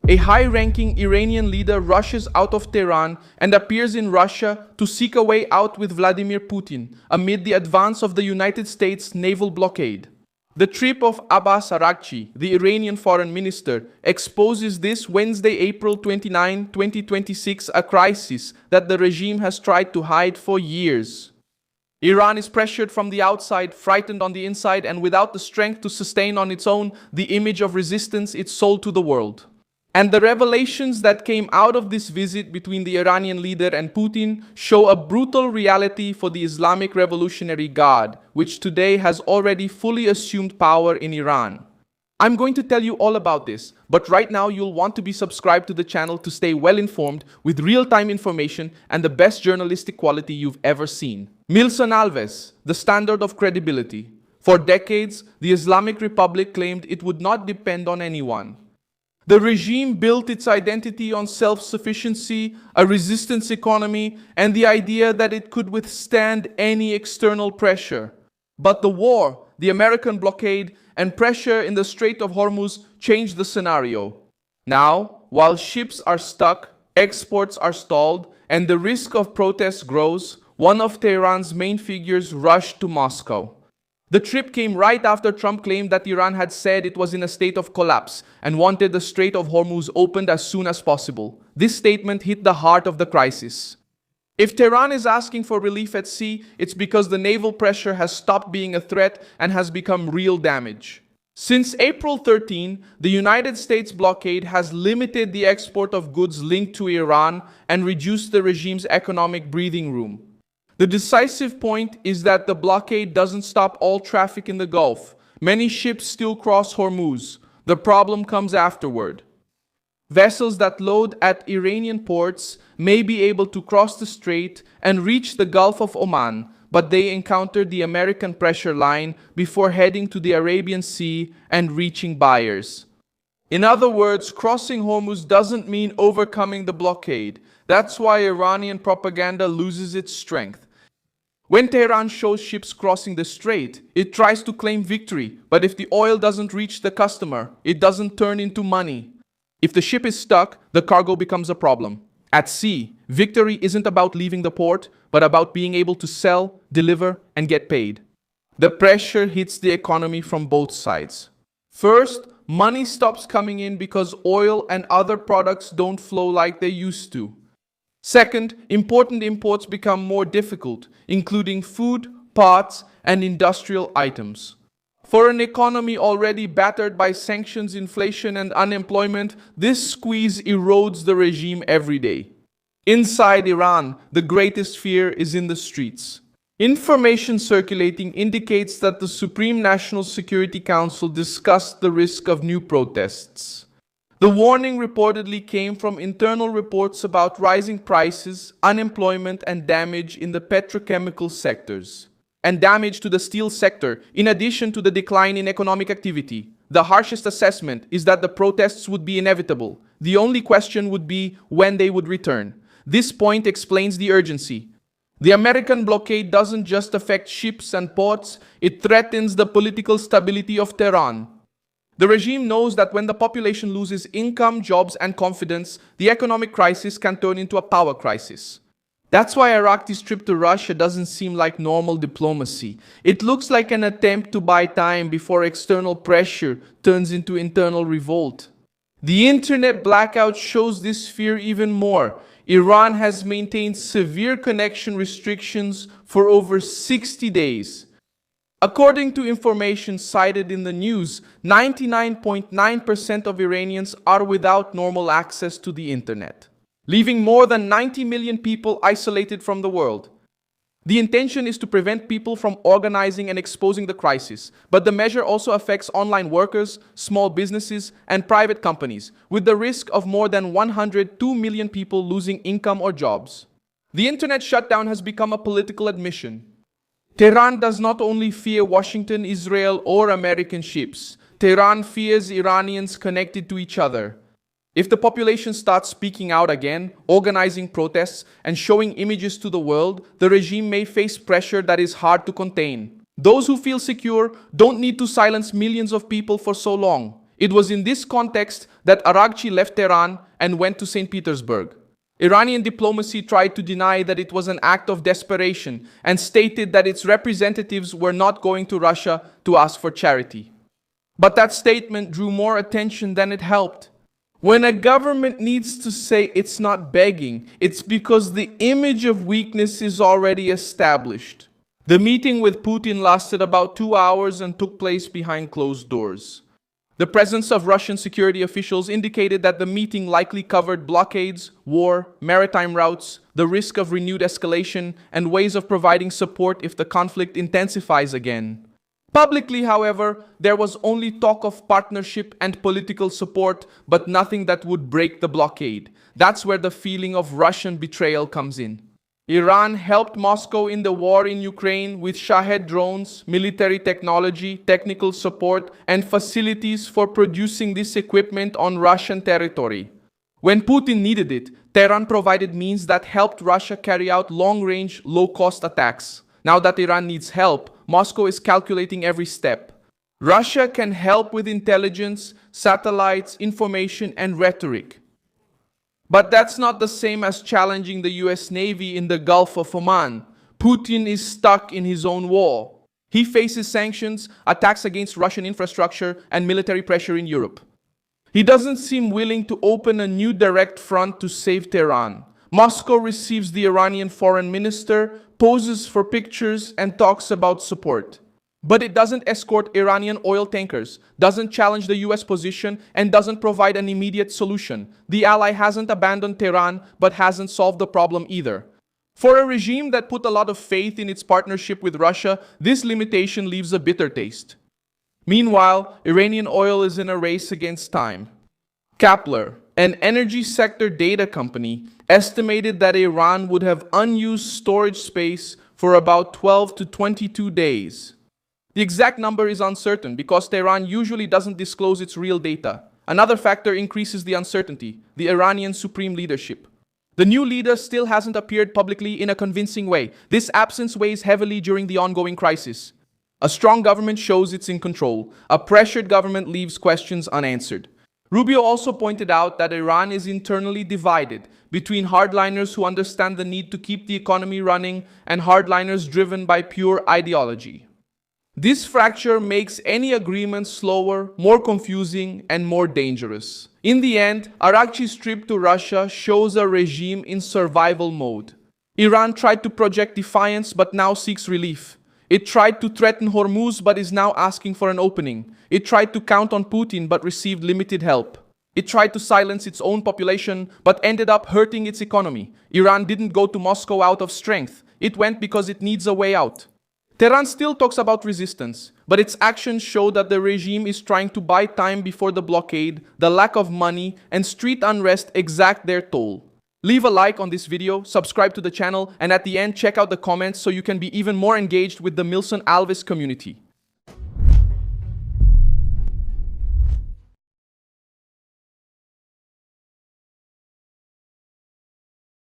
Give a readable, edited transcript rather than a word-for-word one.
A high-ranking Iranian leader rushes out of Tehran and appears in Russia to seek a way out with Vladimir Putin amid the advance of the United States naval blockade. The trip of Abbas Araghchi, the Iranian foreign minister, exposes this Wednesday, April 29, 2026, a crisis that the regime has tried to hide for years. Iran is pressured from the outside, frightened on the inside, and without the strength to sustain on its own the image of resistance it sold to the world. And the revelations that came out of this visit between the Iranian leader and Putin show a brutal reality for the Islamic Revolutionary Guard, which today has already fully assumed power in Iran. I'm going to tell you all about this, but right now you'll want to be subscribed to the channel to stay well informed with real-time information and the best journalistic quality you've ever seen. Milson Alves, the standard of credibility. For decades, the Islamic Republic claimed it would not depend on anyone. The regime built its identity on self-sufficiency, a resistance economy, and the idea that it could withstand any external pressure. But the war, the American blockade, and pressure in the Strait of Hormuz changed the scenario. Now, while ships are stuck, exports are stalled, and the risk of protests grows, one of Tehran's main figures rushed to Moscow. The trip came right after Trump claimed that Iran had said it was in a state of collapse and wanted the Strait of Hormuz opened as soon as possible. This statement hit the heart of the crisis. If Tehran is asking for relief at sea, it's because the naval pressure has stopped being a threat and has become real damage. Since April 13, the United States blockade has limited the export of goods linked to Iran and reduced the regime's economic breathing room. The decisive point is that the blockade doesn't stop all traffic in the Gulf. Many ships still cross Hormuz. The problem comes afterward. Vessels that load at Iranian ports may be able to cross the strait and reach the Gulf of Oman, but they encounter the American pressure line before heading to the Arabian Sea and reaching buyers. In other words, crossing Hormuz doesn't mean overcoming the blockade. That's why Iranian propaganda loses its strength. When Tehran shows ships crossing the strait, it tries to claim victory, but if the oil doesn't reach the customer, it doesn't turn into money. If the ship is stuck, the cargo becomes a problem. At sea, victory isn't about leaving the port, but about being able to sell, deliver, and get paid. The pressure hits the economy from both sides. First, money stops coming in because oil and other products don't flow like they used to. Second, important imports become more difficult, including food, parts, and industrial items. For an economy already battered by sanctions, inflation, and unemployment, this squeeze erodes the regime every day. Inside Iran, the greatest fear is in the streets. Information circulating indicates that the Supreme National Security Council discussed the risk of new protests. The warning reportedly came from internal reports about rising prices, unemployment, and damage in the petrochemical sectors, and damage to the steel sector, in addition to the decline in economic activity. The harshest assessment is that the protests would be inevitable. The only question would be when they would return. This point explains the urgency. The American blockade doesn't just affect ships and ports, it threatens the political stability of Tehran. The regime knows that when the population loses income, jobs, and confidence, the economic crisis can turn into a power crisis. That's why Araghchi's trip to Russia doesn't seem like normal diplomacy. It looks like an attempt to buy time before external pressure turns into internal revolt. The internet blackout shows this fear even more. Iran has maintained severe connection restrictions for over 60 days. According to information cited in the news, 99.9% of Iranians are without normal access to the internet, leaving more than 90 million people isolated from the world. The intention is to prevent people from organizing and exposing the crisis, but the measure also affects online workers, small businesses, and private companies, with the risk of more than 102 million people losing income or jobs. The internet shutdown has become a political admission. Tehran does not only fear Washington, Israel, or American ships. Tehran fears Iranians connected to each other. If the population starts speaking out again, organizing protests, and showing images to the world, the regime may face pressure that is hard to contain. Those who feel secure don't need to silence millions of people for so long. It was in this context that Araghchi left Tehran and went to St. Petersburg. Iranian diplomacy tried to deny that it was an act of desperation and stated that its representatives were not going to Russia to ask for charity. But that statement drew more attention than it helped. When a government needs to say it's not begging, it's because the image of weakness is already established. The meeting with Putin lasted about 2 hours and took place behind closed doors. The presence of Russian security officials indicated that the meeting likely covered blockades, war, maritime routes, the risk of renewed escalation, and ways of providing support if the conflict intensifies again. Publicly, however, there was only talk of partnership and political support, but nothing that would break the blockade. That's where the feeling of Russian betrayal comes in. Iran helped Moscow in the war in Ukraine with Shahed drones, military technology, technical support, and facilities for producing this equipment on Russian territory. When Putin needed it, Tehran provided means that helped Russia carry out long-range, low-cost attacks. Now that Iran needs help, Moscow is calculating every step. Russia can help with intelligence, satellites, information, and rhetoric. But that's not the same as challenging the US Navy in the Gulf of Oman. Putin is stuck in his own wall. He faces sanctions, attacks against Russian infrastructure, and military pressure in Europe. He doesn't seem willing to open a new direct front to save Tehran. Moscow receives the Iranian foreign minister, poses for pictures, and talks about support. But it doesn't escort Iranian oil tankers, doesn't challenge the US position, and doesn't provide an immediate solution. The ally hasn't abandoned Tehran, but hasn't solved the problem either. For a regime that put a lot of faith in its partnership with Russia, this limitation leaves a bitter taste. Meanwhile, Iranian oil is in a race against time. Kepler, an energy sector data company, estimated that Iran would have unused storage space for about 12 to 22 days. The exact number is uncertain because Tehran usually doesn't disclose its real data. Another factor increases the uncertainty: the Iranian supreme leadership. The new leader still hasn't appeared publicly in a convincing way. This absence weighs heavily during the ongoing crisis. A strong government shows it's in control. A pressured government leaves questions unanswered. Rubio also pointed out that Iran is internally divided between hardliners who understand the need to keep the economy running and hardliners driven by pure ideology. This fracture makes any agreement slower, more confusing, and more dangerous. In the end, Araghchi's trip to Russia shows a regime in survival mode. Iran tried to project defiance but now seeks relief. It tried to threaten Hormuz but is now asking for an opening. It tried to count on Putin but received limited help. It tried to silence its own population but ended up hurting its economy. Iran didn't go to Moscow out of strength. It went because it needs a way out. Tehran still talks about resistance, but its actions show that the regime is trying to buy time before the blockade, the lack of money, and street unrest exact their toll. Leave a like on this video, subscribe to the channel, and at the end check out the comments so you can be even more engaged with the Milson Alves community.